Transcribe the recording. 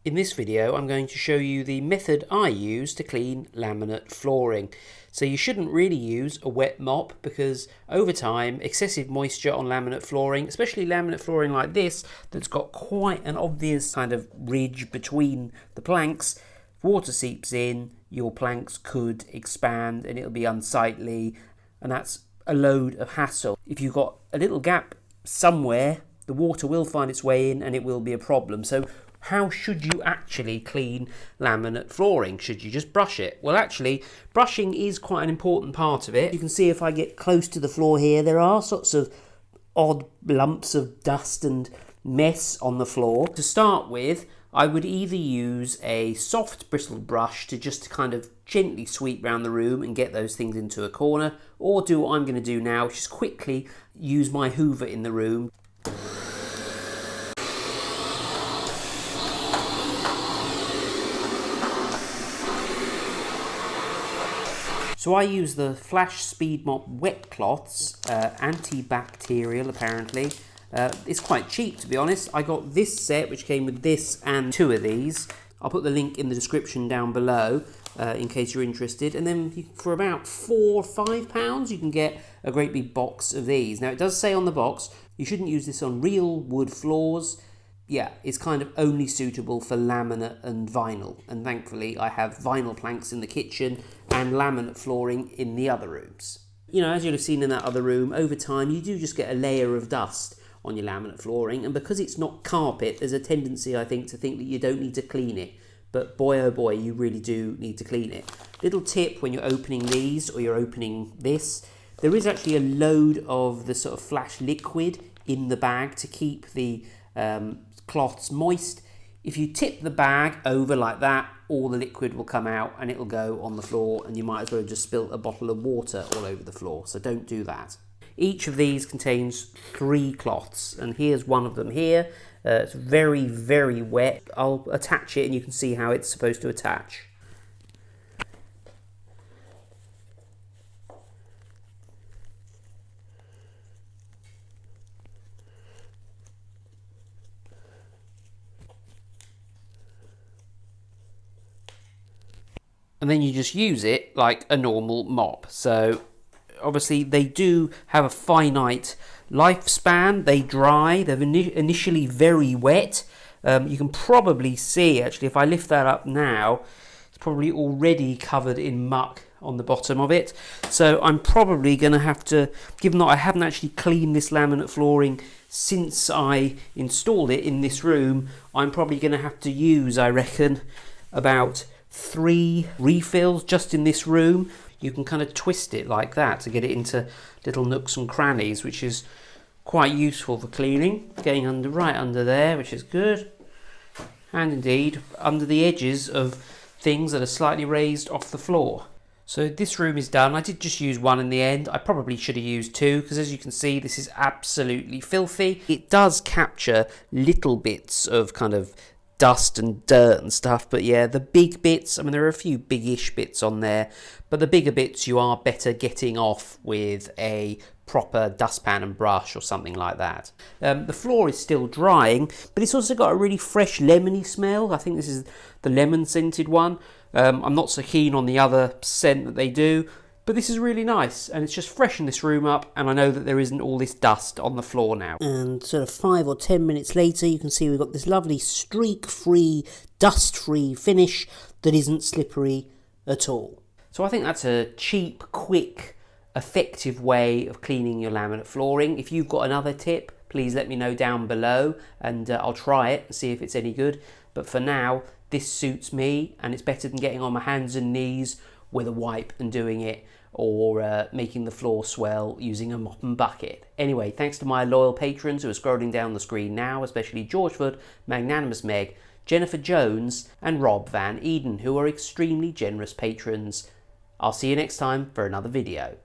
In this video, I'm going to show you the method I use to clean laminate flooring. So you shouldn't really use a wet mop because over time, excessive moisture on laminate flooring, especially laminate flooring like this, that's got quite an obvious kind of ridge between the planks, water seeps in, your planks could expand and it'll be unsightly, and that's a load of hassle. If you've got a little gap somewhere, the water will find its way in and it will be a problem. So how should you actually clean laminate flooring? Should you just brush it? Well, actually, brushing is quite an important part of it. You can see if I get close to the floor here, there are sorts of odd lumps of dust and mess on the floor. To start with, I would either use a soft bristled brush to just kind of gently sweep around the room and get those things into a corner, or do what I'm going to do now, which is quickly use my hoover in the room. So I use the Flash Speedmop wet cloths, antibacterial apparently. It's quite cheap, to be honest. I got this set which came with this and two of these. I'll put the link in the description down below in case you're interested. And then for about £4 or £5 you can get a great big box of these. Now it does say on the box you shouldn't use this on real wood floors. Yeah, it's kind of only suitable for laminate and vinyl, and thankfully I have vinyl planks in the kitchen and laminate flooring in the other rooms. You know, as you'll have seen in that other room, over time you do just get a layer of dust on your laminate flooring, and because it's not carpet, there's a tendency, I think, to think that you don't need to clean it. But boy oh boy, you really do need to clean it. Little tip when you're opening these or you're opening this, there is actually a load of the sort of Flash liquid in the bag to keep the cloths moist. If you tip the bag over like that, all the liquid will come out and it'll go on the floor, and you might as well have just spilt a bottle of water all over the floor, so don't do that. Each of these contains 3 cloths, and here's one of them here. It's very, very wet. I'll attach it and you can see how it's supposed to attach. And then you just use it like a normal mop. So obviously they do have a finite lifespan. They dry, they're initially very wet. You can probably see, actually, if I lift that up now, it's probably already covered in muck on the bottom of it. So I'm probably going to have to, given that I haven't actually cleaned this laminate flooring since I installed it in this room, I'm probably going to have to use, I reckon, about 3 refills just in this room. You can kind of twist it like that to get it into little nooks and crannies, which is quite useful for cleaning. Getting under right under there, which is good, and indeed under the edges of things that are slightly raised off the floor. So this room is done. I did just use 1 in the end. I probably should have used 2 because, as you can see, this is absolutely filthy. It does capture little bits of kind of dust and dirt and stuff, but yeah, the big bits, I mean, there are a few big-ish bits on there, but the bigger bits you are better getting off with a proper dustpan and brush or something like that. The floor is still drying, but it's also got a really fresh lemony smell. I think this is the lemon scented one. I'm not so keen on the other scent that they do, but this is really nice, and it's just freshened this room up, and I know that there isn't all this dust on the floor now. And sort of 5 or 10 minutes later, you can see we've got this lovely streak-free, dust-free finish that isn't slippery at all. So I think that's a cheap, quick, effective way of cleaning your laminate flooring. If you've got another tip, please let me know down below, and I'll try it and see if it's any good. But for now, this suits me, and it's better than getting on my hands and knees with a wipe and doing it, or making the floor swell using a mop and bucket. Anyway, thanks to my loyal patrons who are scrolling down the screen now, especially George Foot, Magnanimous Meg, Jennifer Jones and Rob Van Eden, who are extremely generous patrons. I'll see you next time for another video.